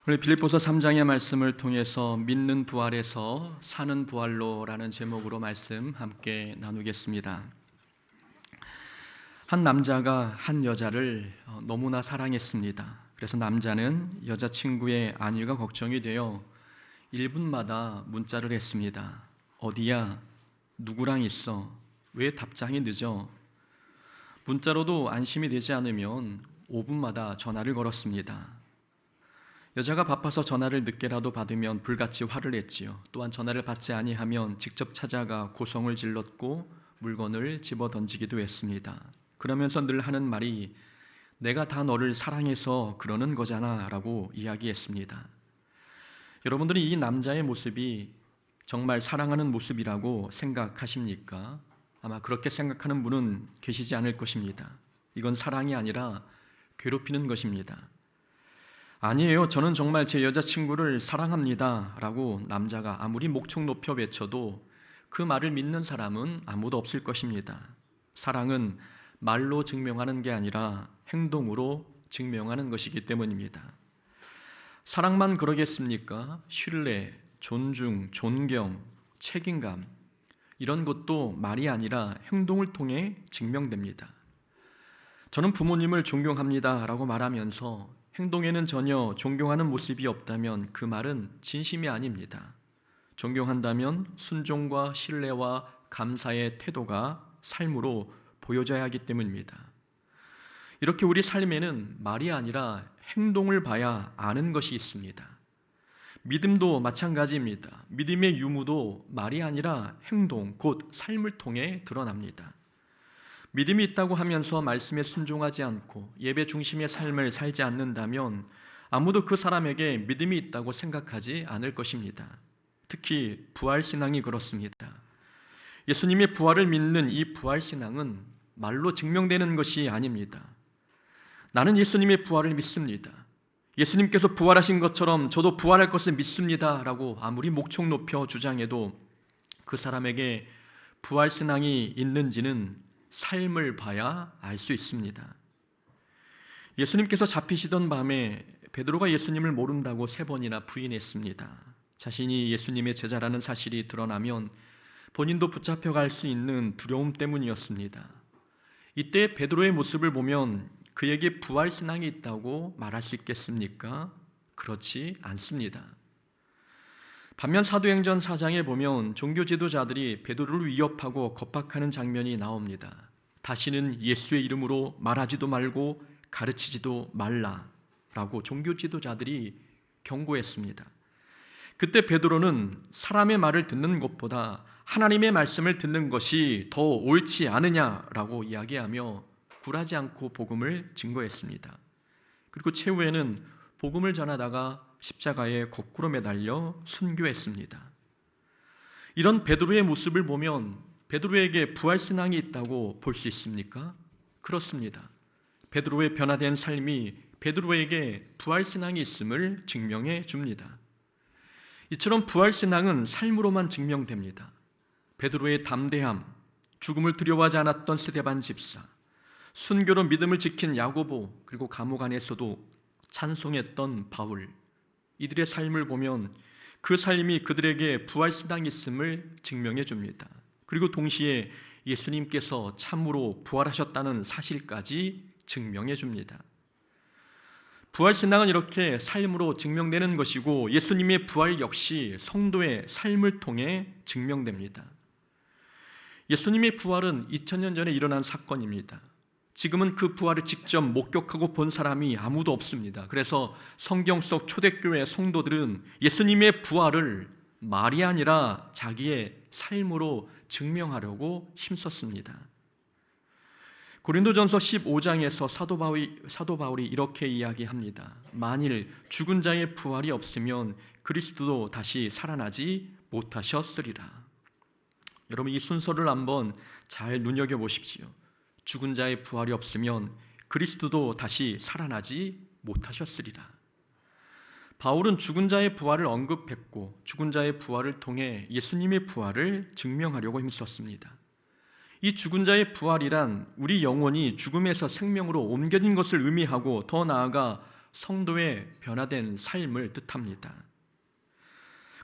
우리 빌립보서 3장의 말씀을 통해서 믿는 부활에서 사는 부활로라는 제목으로 말씀 함께 나누겠습니다. 한 남자가 한 여자를 너무나 사랑했습니다. 그래서 남자는 여자친구의 안위가 걱정이 되어 1분마다 문자를 했습니다. 어디야? 누구랑 있어? 왜 답장이 늦어? 문자로도 안심이 되지 않으면 5분마다 전화를 걸었습니다. 여자가 바빠서 전화를 늦게라도 받으면 불같이 화를 냈지요. 또한 전화를 받지 아니하면 직접 찾아가 고성을 질렀고 물건을 집어 던지기도 했습니다. 그러면서 늘 하는 말이 내가 다 너를 사랑해서 그러는 거잖아 라고 이야기했습니다. 여러분들이 이 남자의 모습이 정말 사랑하는 모습이라고 생각하십니까? 아마 그렇게 생각하는 분은 계시지 않을 것입니다. 이건 사랑이 아니라 괴롭히는 것입니다. 아니에요. 저는 정말 제 여자친구를 사랑합니다 라고 남자가 아무리 목청 높여 외쳐도 그 말을 믿는 사람은 아무도 없을 것입니다. 사랑은 말로 증명하는 게 아니라 행동으로 증명하는 것이기 때문입니다. 사랑만 그러겠습니까? 신뢰, 존중, 존경, 책임감 이런 것도 말이 아니라 행동을 통해 증명됩니다. 저는 부모님을 존경합니다 라고 말하면서 행동에는 전혀 존경하는 모습이 없다면 그 말은 진심이 아닙니다. 존경한다면 순종과 신뢰와 감사의 태도가 삶으로 보여져야 하기 때문입니다. 이렇게 우리 삶에는 말이 아니라 행동을 봐야 아는 것이 있습니다. 믿음도 마찬가지입니다. 믿음의 유무도 말이 아니라 행동, 곧 삶을 통해 드러납니다. 믿음이 있다고 하면서 말씀에 순종하지 않고 예배 중심의 삶을 살지 않는다면 아무도 그 사람에게 믿음이 있다고 생각하지 않을 것입니다. 특히 부활신앙이 그렇습니다. 예수님의 부활을 믿는 이 부활신앙은 말로 증명되는 것이 아닙니다. 나는 예수님의 부활을 믿습니다. 예수님께서 부활하신 것처럼 저도 부활할 것을 믿습니다 라고 아무리 목청 높여 주장해도 그 사람에게 부활신앙이 있는지는 삶을 봐야 알 수 있습니다. 예수님께서 잡히시던 밤에 베드로가 예수님을 모른다고 3번이나 부인했습니다. 자신이 예수님의 제자라는 사실이 드러나면 본인도 붙잡혀갈 수 있는 두려움 때문이었습니다. 이때 베드로의 모습을 보면 그에게 부활신앙이 있다고 말할 수 있겠습니까? 그렇지 않습니다. 반면 사도행전 4장에 보면 종교 지도자들이 베드로를 위협하고 겁박하는 장면이 나옵니다. 다시는 예수의 이름으로 말하지도 말고 가르치지도 말라라고 종교 지도자들이 경고했습니다. 그때 베드로는 사람의 말을 듣는 것보다 하나님의 말씀을 듣는 것이 더 옳지 않으냐라고 이야기하며 굴하지 않고 복음을 증거했습니다. 그리고 최후에는 복음을 전하다가 십자가에 거꾸로 매달려 순교했습니다. 이런 베드로의 모습을 보면 베드로에게 부활신앙이 있다고 볼 수 있습니까? 그렇습니다. 베드로의 변화된 삶이 베드로에게 부활신앙이 있음을 증명해 줍니다. 이처럼 부활신앙은 삶으로만 증명됩니다. 베드로의 담대함, 죽음을 두려워하지 않았던 스데반 집사, 순교로 믿음을 지킨 야고보, 그리고 감옥 안에서도 찬송했던 바울, 이들의 삶을 보면 그 삶이 그들에게 부활신앙이 있음을 증명해 줍니다. 그리고 동시에 예수님께서 참으로 부활하셨다는 사실까지 증명해 줍니다. 부활신앙은 이렇게 삶으로 증명되는 것이고 예수님의 부활 역시 성도의 삶을 통해 증명됩니다. 예수님의 부활은 2000년 전에 일어난 사건입니다. 지금은 그 부활을 직접 목격하고 본 사람이 아무도 없습니다. 그래서 성경 속 초대교회 성도들은 예수님의 부활을 말이 아니라 자기의 삶으로 증명하려고 힘썼습니다. 고린도전서 15장에서 사도 바울이 이렇게 이야기합니다. 만일 죽은 자의 부활이 없으면 그리스도도 다시 살아나지 못하셨으리라. 여러분 이 순서를 한번 잘 눈여겨보십시오. 죽은 자의 부활이 없으면 그리스도도 다시 살아나지 못하셨으리라. 바울은 죽은 자의 부활을 언급했고 죽은 자의 부활을 통해 예수님의 부활을 증명하려고 힘썼습니다. 이 죽은 자의 부활이란 우리 영혼이 죽음에서 생명으로 옮겨진 것을 의미하고 더 나아가 성도의 변화된 삶을 뜻합니다.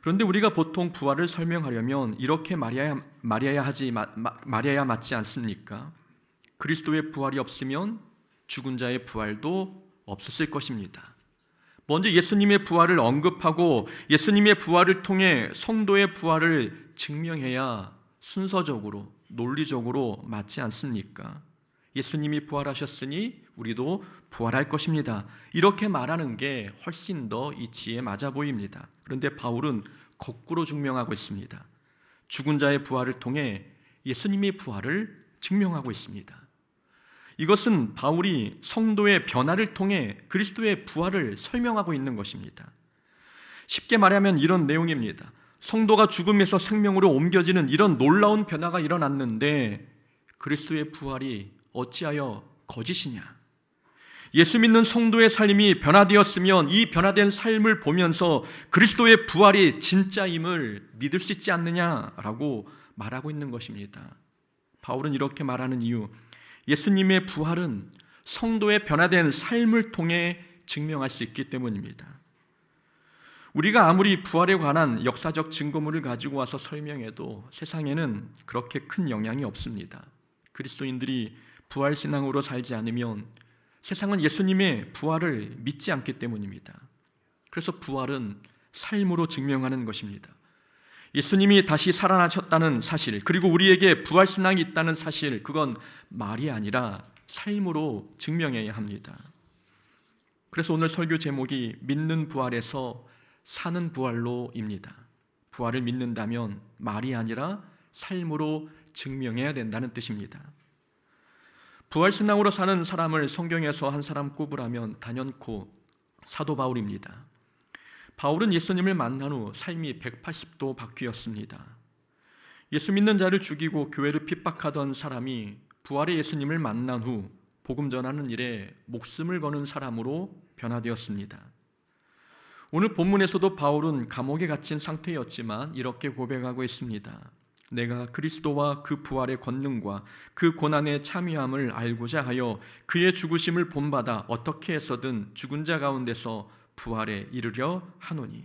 그런데 우리가 보통 부활을 설명하려면 이렇게 말해야 맞지 않습니까? 그리스도의 부활이 없으면 죽은 자의 부활도 없었을 것입니다. 먼저 예수님의 부활을 언급하고 예수님의 부활을 통해 성도의 부활을 증명해야 순서적으로, 논리적으로 맞지 않습니까? 예수님이 부활하셨으니 우리도 부활할 것입니다. 이렇게 말하는 게 훨씬 더 이치에 맞아 보입니다. 그런데 바울은 거꾸로 증명하고 있습니다. 죽은 자의 부활을 통해 예수님의 부활을 증명하고 있습니다. 이것은 바울이 성도의 변화를 통해 그리스도의 부활을 설명하고 있는 것입니다. 쉽게 말하면 이런 내용입니다. 성도가 죽음에서 생명으로 옮겨지는 이런 놀라운 변화가 일어났는데 그리스도의 부활이 어찌하여 거짓이냐? 예수 믿는 성도의 삶이 변화되었으면 이 변화된 삶을 보면서 그리스도의 부활이 진짜임을 믿을 수 있지 않느냐라고 말하고 있는 것입니다. 바울은 이렇게 말하는 이유, 예수님의 부활은 성도의 변화된 삶을 통해 증명할 수 있기 때문입니다. 우리가 아무리 부활에 관한 역사적 증거물을 가지고 와서 설명해도 세상에는 그렇게 큰 영향이 없습니다. 그리스도인들이 부활신앙으로 살지 않으면 세상은 예수님의 부활을 믿지 않기 때문입니다. 그래서 부활은 삶으로 증명하는 것입니다. 예수님이 다시 살아나셨다는 사실, 그리고 우리에게 부활신앙이 있다는 사실, 그건 말이 아니라 삶으로 증명해야 합니다. 그래서 오늘 설교 제목이 믿는 부활에서 사는 부활로입니다. 부활을 믿는다면 말이 아니라 삶으로 증명해야 된다는 뜻입니다. 부활신앙으로 사는 사람을 성경에서 한 사람 꼽으라면 단연코 사도 바울입니다. 바울은 예수님을 만난 후 삶이 180도 바뀌었습니다. 예수 믿는 자를 죽이고 교회를 핍박하던 사람이 부활의 예수님을 만난 후 복음 전하는 일에 목숨을 거는 사람으로 변화되었습니다. 오늘 본문에서도 바울은 감옥에 갇힌 상태였지만 이렇게 고백하고 있습니다. 내가 그리스도와 그 부활의 권능과 그 고난의 참여함을 알고자 하여 그의 죽으심을 본받아 어떻게 해서든 죽은 자 가운데서 부활에 이르려 하노니.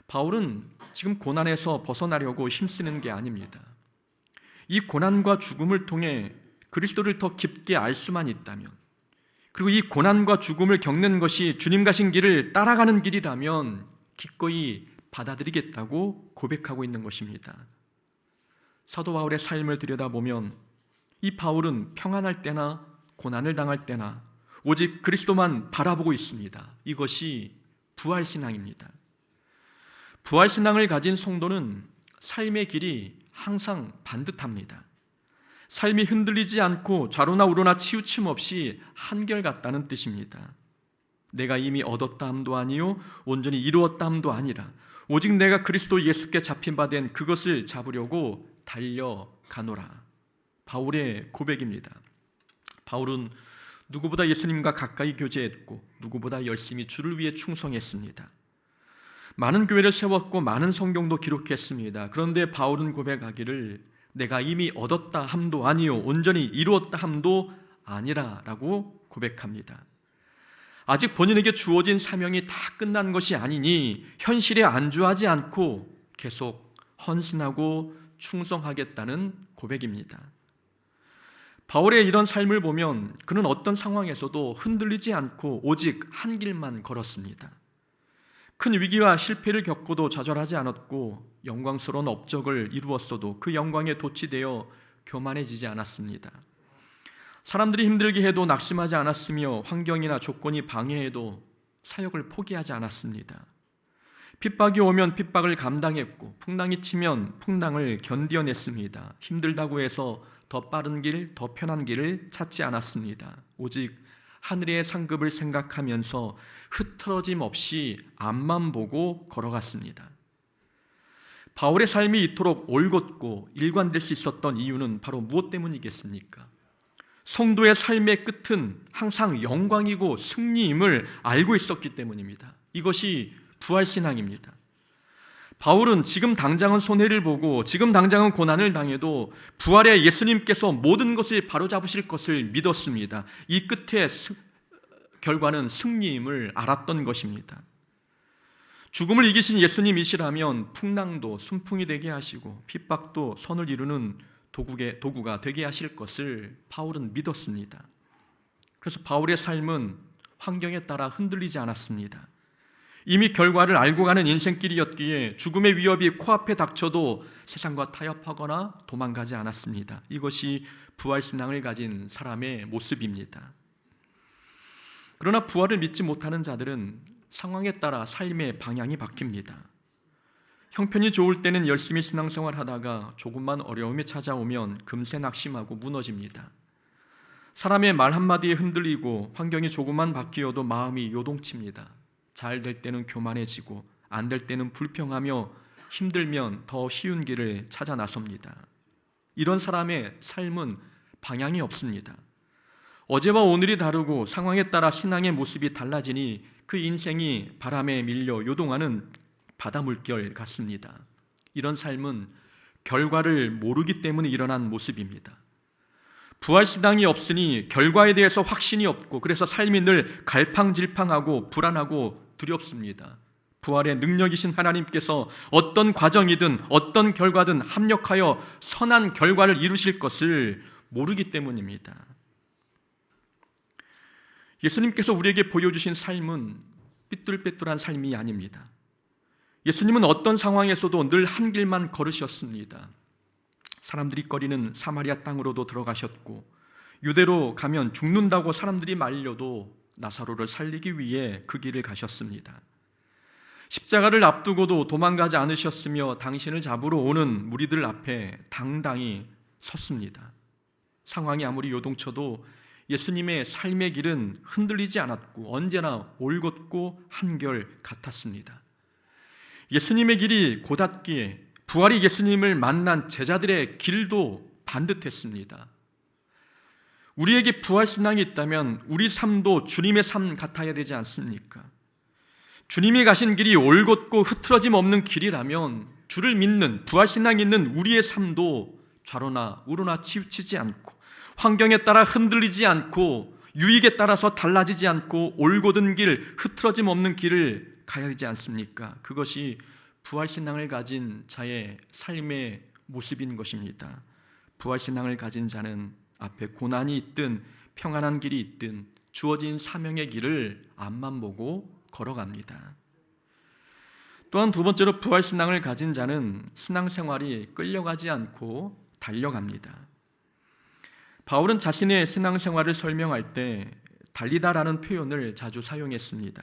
바울은 지금 고난에서 벗어나려고 힘쓰는 게 아닙니다. 이 고난과 죽음을 통해 그리스도를 더 깊게 알 수만 있다면, 그리고 이 고난과 죽음을 겪는 것이 주님 가신 길을 따라가는 길이라면 기꺼이 받아들이겠다고 고백하고 있는 것입니다. 사도 바울의 삶을 들여다보면 이 바울은 평안할 때나 고난을 당할 때나 오직 그리스도만 바라보고 있습니다. 이것이 부활신앙입니다. 부활신앙을 가진 성도는 삶의 길이 항상 반듯합니다. 삶이 흔들리지 않고 좌로나 우로나 치우침 없이 한결같다는 뜻입니다. 내가 이미 얻었다 함도 아니요 온전히 이루었다 함도 아니라 오직 내가 그리스도 예수께 잡힌 바 된 그것을 잡으려고 달려가노라. 바울의 고백입니다. 바울은 누구보다 예수님과 가까이 교제했고 누구보다 열심히 주를 위해 충성했습니다. 많은 교회를 세웠고 많은 성경도 기록했습니다. 그런데 바울은 고백하기를 내가 이미 얻었다 함도 아니요 온전히 이루었다 함도 아니라 라고 고백합니다. 아직 본인에게 주어진 사명이 다 끝난 것이 아니니 현실에 안주하지 않고 계속 헌신하고 충성하겠다는 고백입니다. 바울의 이런 삶을 보면 그는 어떤 상황에서도 흔들리지 않고 오직 한 길만 걸었습니다. 큰 위기와 실패를 겪고도 좌절하지 않았고 영광스러운 업적을 이루었어도 그 영광에 도취되어 교만해지지 않았습니다. 사람들이 힘들게 해도 낙심하지 않았으며 환경이나 조건이 방해해도 사역을 포기하지 않았습니다. 핍박이 오면 핍박을 감당했고 풍랑이 치면 풍랑을 견뎌냈습니다. 힘들다고 해서 더 빠른 길, 더 편한 길을 찾지 않았습니다. 오직 하늘의 상급을 생각하면서 흐트러짐 없이 앞만 보고 걸어갔습니다. 바울의 삶이 이토록 올곧고 일관될 수 있었던 이유는 바로 무엇 때문이겠습니까? 성도의 삶의 끝은 항상 영광이고 승리임을 알고 있었기 때문입니다. 이것이 부활신앙입니다. 바울은 지금 당장은 손해를 보고 지금 당장은 고난을 당해도 부활의 예수님께서 모든 것을 바로잡으실 것을 믿었습니다. 이 끝에 결과는 승리임을 알았던 것입니다. 죽음을 이기신 예수님이시라면 풍랑도 순풍이 되게 하시고 핍박도 선을 이루는 도구가 되게 하실 것을 바울은 믿었습니다. 그래서 바울의 삶은 환경에 따라 흔들리지 않았습니다. 이미 결과를 알고 가는 인생길이었기에 죽음의 위협이 코앞에 닥쳐도 세상과 타협하거나 도망가지 않았습니다. 이것이 부활신앙을 가진 사람의 모습입니다. 그러나 부활을 믿지 못하는 자들은 상황에 따라 삶의 방향이 바뀝니다. 형편이 좋을 때는 열심히 신앙생활 하다가 조금만 어려움이 찾아오면 금세 낙심하고 무너집니다. 사람의 말 한마디에 흔들리고 환경이 조금만 바뀌어도 마음이 요동칩니다. 잘 될 때는 교만해지고 안 될 때는 불평하며 힘들면 더 쉬운 길을 찾아 나섭니다. 이런 사람의 삶은 방향이 없습니다. 어제와 오늘이 다르고 상황에 따라 신앙의 모습이 달라지니 그 인생이 바람에 밀려 요동하는 바다 물결 같습니다. 이런 삶은 결과를 모르기 때문에 일어난 모습입니다. 부활신앙이 없으니 결과에 대해서 확신이 없고 그래서 삶이 늘 갈팡질팡하고 불안하고 두렵습니다. 부활의 능력이신 하나님께서 어떤 과정이든 어떤 결과든 합력하여 선한 결과를 이루실 것을 모르기 때문입니다. 예수님께서 우리에게 보여주신 삶은 삐뚤빼뚤한 삶이 아닙니다. 예수님은 어떤 상황에서도 늘 한 길만 걸으셨습니다. 사람들이 꺼리는 사마리아 땅으로도 들어가셨고 유대로 가면 죽는다고 사람들이 말려도 나사로를 살리기 위해 그 길을 가셨습니다. 십자가를 앞두고도 도망가지 않으셨으며 당신을 잡으러 오는 무리들 앞에 당당히 섰습니다. 상황이 아무리 요동쳐도 예수님의 삶의 길은 흔들리지 않았고 언제나 올곧고 한결 같았습니다. 예수님의 길이 고닫기에 부활이 예수님을 만난 제자들의 길도 반듯했습니다. 우리에게 부활신앙이 있다면 우리 삶도 주님의 삶 같아야 되지 않습니까? 주님이 가신 길이 올곧고 흐트러짐 없는 길이라면 주를 믿는 부활신앙이 있는 우리의 삶도 좌로나 우로나 치우치지 않고 환경에 따라 흔들리지 않고 유익에 따라서 달라지지 않고 올곧은 길, 흐트러짐 없는 길을 가야 되지 않습니까? 그것이 부활신앙을 가진 자의 삶의 모습인 것입니다. 부활신앙을 가진 자는 앞에 고난이 있든 평안한 길이 있든 주어진 사명의 길을 앞만 보고 걸어갑니다. 또한 두 번째로 부활신앙을 가진 자는 신앙생활이 끌려가지 않고 달려갑니다. 바울은 자신의 신앙생활을 설명할 때 달리다라는 표현을 자주 사용했습니다.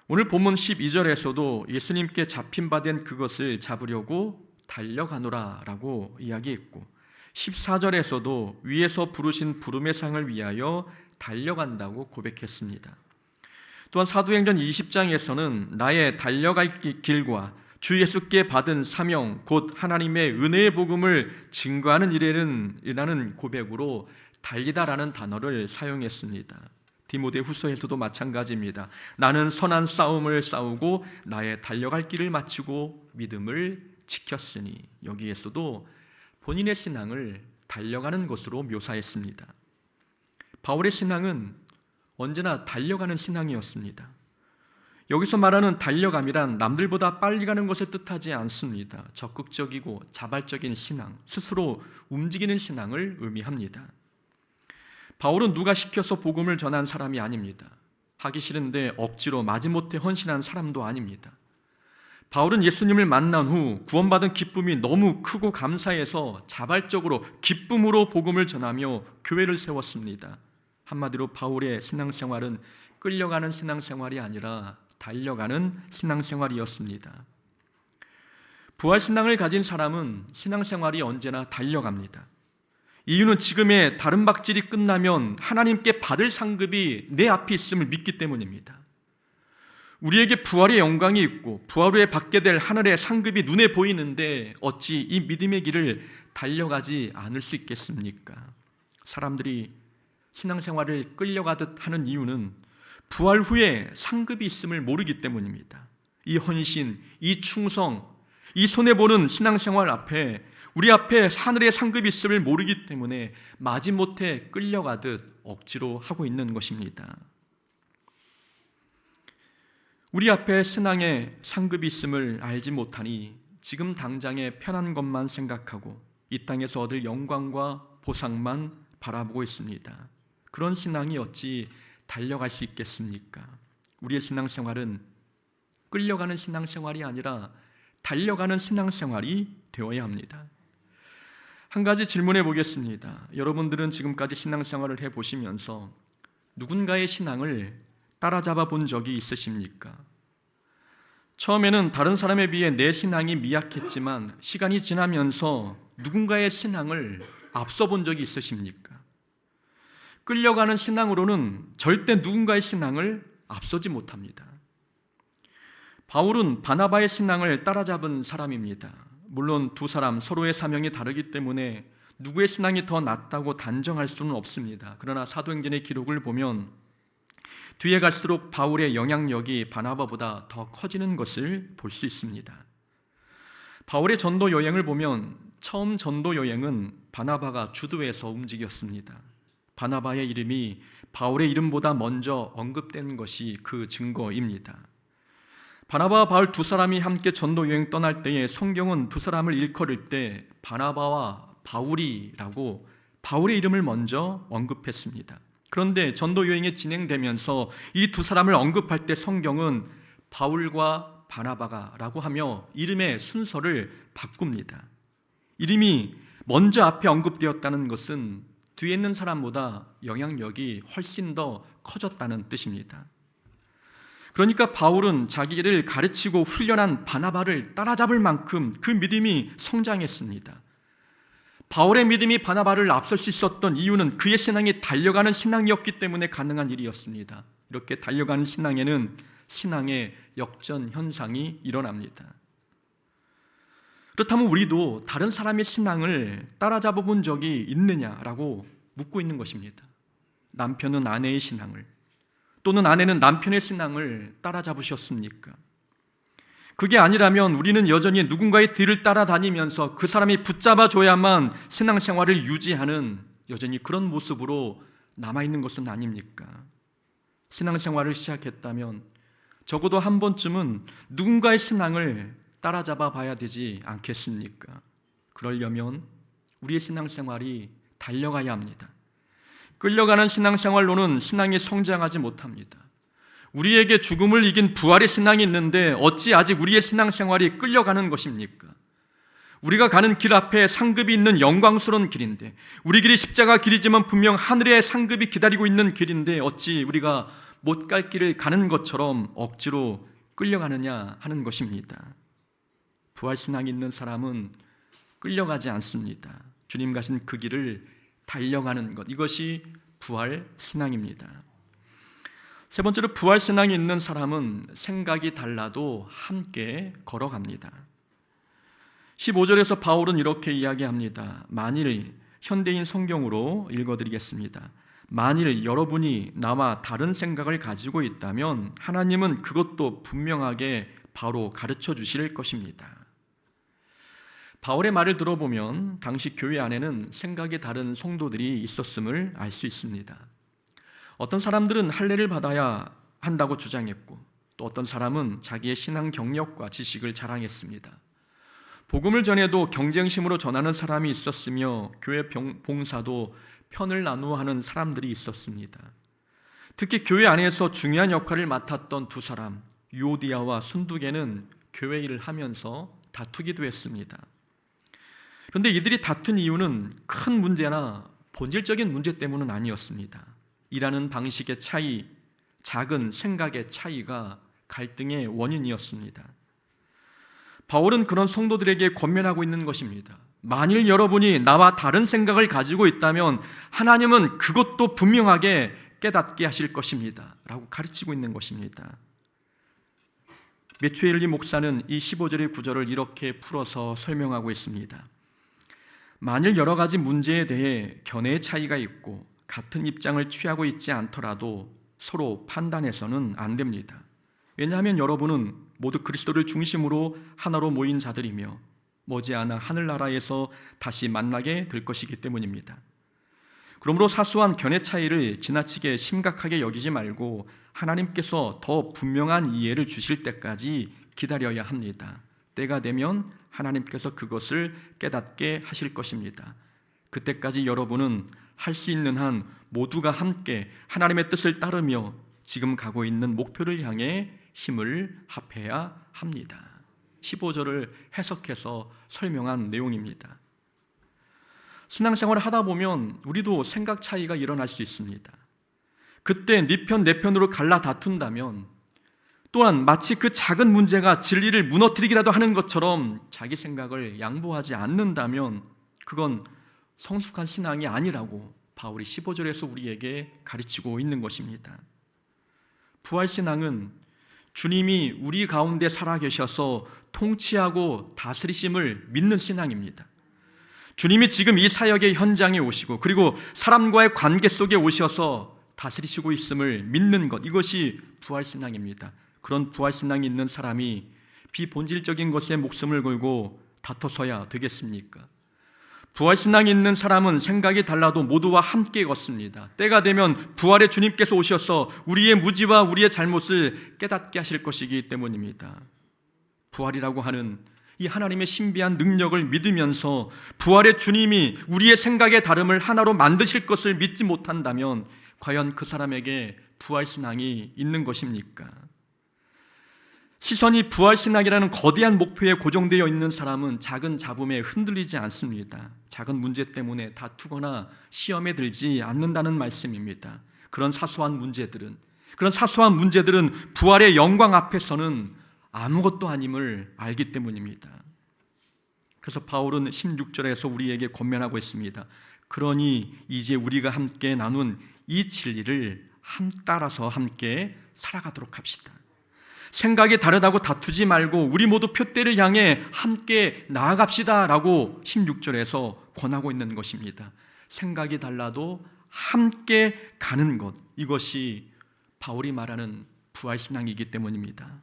오늘 본문 12절에서도 예수님께 잡힌 바 된 그것을 잡으려고 달려가노라 라고 이야기했고 14절에서도 위에서 부르신 부름의 상을 위하여 달려간다고 고백했습니다. 또한 사도행전 20장에서는 나의 달려갈 길과 주 예수께 받은 사명 곧 하나님의 은혜의 복음을 증거하는 일이라는 고백으로 달리다라는 단어를 사용했습니다. 디모데후서에서도 마찬가지입니다. 나는 선한 싸움을 싸우고 나의 달려갈 길을 마치고 믿음을 지켰으니 여기에서도 본인의 신앙을 달려가는 것으로 묘사했습니다. 바울의 신앙은 언제나 달려가는 신앙이었습니다. 여기서 말하는 달려감이란 남들보다 빨리 가는 것을 뜻하지 않습니다. 적극적이고 자발적인 신앙, 스스로 움직이는 신앙을 의미합니다. 바울은 누가 시켜서 복음을 전한 사람이 아닙니다. 하기 싫은데 억지로 마지못해 헌신한 사람도 아닙니다. 바울은 예수님을 만난 후 구원받은 기쁨이 너무 크고 감사해서 자발적으로 기쁨으로 복음을 전하며 교회를 세웠습니다. 한마디로 바울의 신앙생활은 끌려가는 신앙생활이 아니라 달려가는 신앙생활이었습니다. 부활신앙을 가진 사람은 신앙생활이 언제나 달려갑니다. 이유는 지금의 다른 박질이 끝나면 하나님께 받을 상급이 내 앞에 있음을 믿기 때문입니다. 우리에게 부활의 영광이 있고 부활 후에 받게 될 하늘의 상급이 눈에 보이는데 어찌 이 믿음의 길을 달려가지 않을 수 있겠습니까? 사람들이 신앙생활을 끌려가듯 하는 이유는 부활 후에 상급이 있음을 모르기 때문입니다. 이 헌신, 이 충성, 이 손해보는 신앙생활 앞에 우리 앞에 하늘의 상급이 있음을 모르기 때문에 마지못해 끌려가듯 억지로 하고 있는 것입니다. 우리 앞에 신앙의 상급이 있음을 알지 못하니 지금 당장의 편한 것만 생각하고 이 땅에서 얻을 영광과 보상만 바라보고 있습니다. 그런 신앙이 어찌 달려갈 수 있겠습니까? 우리의 신앙생활은 끌려가는 신앙생활이 아니라 달려가는 신앙생활이 되어야 합니다. 한 가지 질문해 보겠습니다. 여러분들은 지금까지 신앙생활을 해보시면서 누군가의 신앙을 따라잡아 본 적이 있으십니까? 처음에는 다른 사람에 비해 내 신앙이 미약했지만 시간이 지나면서 누군가의 신앙을 앞서 본 적이 있으십니까? 끌려가는 신앙으로는 절대 누군가의 신앙을 앞서지 못합니다. 바울은 바나바의 신앙을 따라잡은 사람입니다. 물론 두 사람 서로의 사명이 다르기 때문에 누구의 신앙이 더 낫다고 단정할 수는 없습니다. 그러나 사도행전의 기록을 보면 뒤에 갈수록 바울의 영향력이 바나바보다 더 커지는 것을 볼 수 있습니다. 바울의 전도 여행을 보면 처음 전도 여행은 바나바가 주도해서 움직였습니다. 바나바의 이름이 바울의 이름보다 먼저 언급된 것이 그 증거입니다. 바나바와 바울 두 사람이 함께 전도 여행 떠날 때에 성경은 두 사람을 일컬을 때 바나바와 바울이라고 바울의 이름을 먼저 언급했습니다. 그런데 전도 여행이 진행되면서 이 두 사람을 언급할 때 성경은 바울과 바나바가라고 하며 이름의 순서를 바꿉니다. 이름이 먼저 앞에 언급되었다는 것은 뒤에 있는 사람보다 영향력이 훨씬 더 커졌다는 뜻입니다. 그러니까 바울은 자기를 가르치고 훈련한 바나바를 따라잡을 만큼 그 믿음이 성장했습니다. 바울의 믿음이 바나바를 앞설 수 있었던 이유는 그의 신앙이 달려가는 신앙이었기 때문에 가능한 일이었습니다. 이렇게 달려가는 신앙에는 신앙의 역전 현상이 일어납니다. 그렇다면 우리도 다른 사람의 신앙을 따라잡아 본 적이 있느냐라고 묻고 있는 것입니다. 남편은 아내의 신앙을 또는 아내는 남편의 신앙을 따라잡으셨습니까? 그게 아니라면 우리는 여전히 누군가의 뒤를 따라다니면서 그 사람이 붙잡아줘야만 신앙생활을 유지하는 여전히 그런 모습으로 남아있는 것은 아닙니까? 신앙생활을 시작했다면 적어도 한 번쯤은 누군가의 신앙을 따라잡아 봐야 되지 않겠습니까? 그러려면 우리의 신앙생활이 달려가야 합니다. 끌려가는 신앙생활로는 신앙이 성장하지 못합니다. 우리에게 죽음을 이긴 부활의 신앙이 있는데 어찌 아직 우리의 신앙생활이 끌려가는 것입니까? 우리가 가는 길 앞에 상급이 있는 영광스러운 길인데 우리 길이 십자가 길이지만 분명 하늘의 상급이 기다리고 있는 길인데 어찌 우리가 못 갈 길을 가는 것처럼 억지로 끌려가느냐 하는 것입니다. 부활신앙이 있는 사람은 끌려가지 않습니다. 주님 가신 그 길을 달려가는 것, 이것이 부활신앙입니다. 세 번째로 부활신앙이 있는 사람은 생각이 달라도 함께 걸어갑니다. 15절에서 바울은 이렇게 이야기합니다. 만일 현대인 성경으로 읽어드리겠습니다. 만일 여러분이 나와 다른 생각을 가지고 있다면 하나님은 그것도 분명하게 바로 가르쳐 주실 것입니다. 바울의 말을 들어보면 당시 교회 안에는 생각이 다른 성도들이 있었음을 알 수 있습니다. 어떤 사람들은 할례를 받아야 한다고 주장했고 또 어떤 사람은 자기의 신앙 경력과 지식을 자랑했습니다. 복음을 전해도 경쟁심으로 전하는 사람이 있었으며 교회 봉사도 편을 나누어 하는 사람들이 있었습니다. 특히 교회 안에서 중요한 역할을 맡았던 두 사람, 유오디아와 순두개는 교회 일을 하면서 다투기도 했습니다. 그런데 이들이 다툰 이유는 큰 문제나 본질적인 문제 때문은 아니었습니다. 일하는 방식의 차이, 작은 생각의 차이가 갈등의 원인이었습니다. 바울은 그런 성도들에게 권면하고 있는 것입니다. 만일 여러분이 나와 다른 생각을 가지고 있다면 하나님은 그것도 분명하게 깨닫게 하실 것입니다. 라고 가르치고 있는 것입니다. 메추엘리 목사는 이 15절의 구절을 이렇게 풀어서 설명하고 있습니다. 만일 여러 가지 문제에 대해 견해의 차이가 있고 같은 입장을 취하고 있지 않더라도 서로 판단해서는 안 됩니다. 왜냐하면 여러분은 모두 그리스도를 중심으로 하나로 모인 자들이며 머지않아 하늘나라에서 다시 만나게 될 것이기 때문입니다. 그러므로 사소한 견해 차이를 지나치게 심각하게 여기지 말고 하나님께서 더 분명한 이해를 주실 때까지 기다려야 합니다. 때가 되면 하나님께서 그것을 깨닫게 하실 것입니다. 그때까지 여러분은 할 수 있는 한 모두가 함께 하나님의 뜻을 따르며 지금 가고 있는 목표를 향해 힘을 합해야 합니다. 15절을 해석해서 설명한 내용입니다. 신앙생활을 하다 보면 우리도 생각 차이가 일어날 수 있습니다. 그때 네 편 내 편으로 갈라 다툰다면, 또한 마치 그 작은 문제가 진리를 무너뜨리기라도 하는 것처럼 자기 생각을 양보하지 않는다면 그건 성숙한 신앙이 아니라고 바울이 15절에서 우리에게 가르치고 있는 것입니다. 부활신앙은 주님이 우리 가운데 살아계셔서 통치하고 다스리심을 믿는 신앙입니다. 주님이 지금 이 사역의 현장에 오시고 그리고 사람과의 관계 속에 오셔서 다스리시고 있음을 믿는 것, 이것이 부활신앙입니다. 그런 부활신앙이 있는 사람이 비본질적인 것에 목숨을 걸고 다퉈서야 되겠습니까? 부활신앙이 있는 사람은 생각이 달라도 모두와 함께 걷습니다. 때가 되면 부활의 주님께서 오셔서 우리의 무지와 우리의 잘못을 깨닫게 하실 것이기 때문입니다. 부활이라고 하는 이 하나님의 신비한 능력을 믿으면서 부활의 주님이 우리의 생각의 다름을 하나로 만드실 것을 믿지 못한다면 과연 그 사람에게 부활신앙이 있는 것입니까? 시선이 부활신앙이라는 거대한 목표에 고정되어 있는 사람은 작은 잡음에 흔들리지 않습니다. 작은 문제 때문에 다투거나 시험에 들지 않는다는 말씀입니다. 그런 사소한 문제들은 부활의 영광 앞에서는 아무것도 아님을 알기 때문입니다. 그래서 바울은 16절에서 우리에게 권면하고 있습니다. 그러니 이제 우리가 함께 나눈 이 진리를 따라서 함께 살아가도록 합시다. 생각이 다르다고 다투지 말고 우리 모두 표대를 향해 함께 나아갑시다 라고 16절에서 권하고 있는 것입니다. 생각이 달라도 함께 가는 것, 이것이 바울이 말하는 부활신앙이기 때문입니다.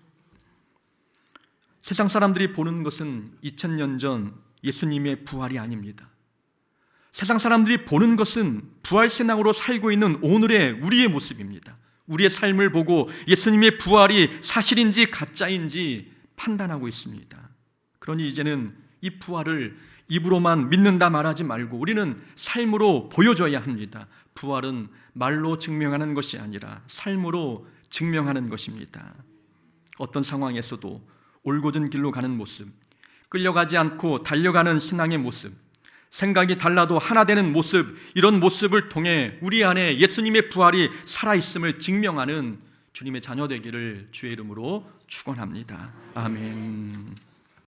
세상 사람들이 보는 것은 2000년 전 예수님의 부활이 아닙니다. 세상 사람들이 보는 것은 부활신앙으로 살고 있는 오늘의 우리의 모습입니다. 우리의 삶을 보고 예수님의 부활이 사실인지 가짜인지 판단하고 있습니다. 그러니 이제는 이 부활을 입으로만 믿는다 말하지 말고 우리는 삶으로 보여줘야 합니다. 부활은 말로 증명하는 것이 아니라 삶으로 증명하는 것입니다. 어떤 상황에서도 올곧은 길로 가는 모습, 끌려가지 않고 달려가는 신앙의 모습, 생각이 달라도 하나 되는 모습, 이런 모습을 통해 우리 안에 예수님의 부활이 살아있음을 증명하는 주님의 자녀 되기를 주의 이름으로 축원합니다. 아멘.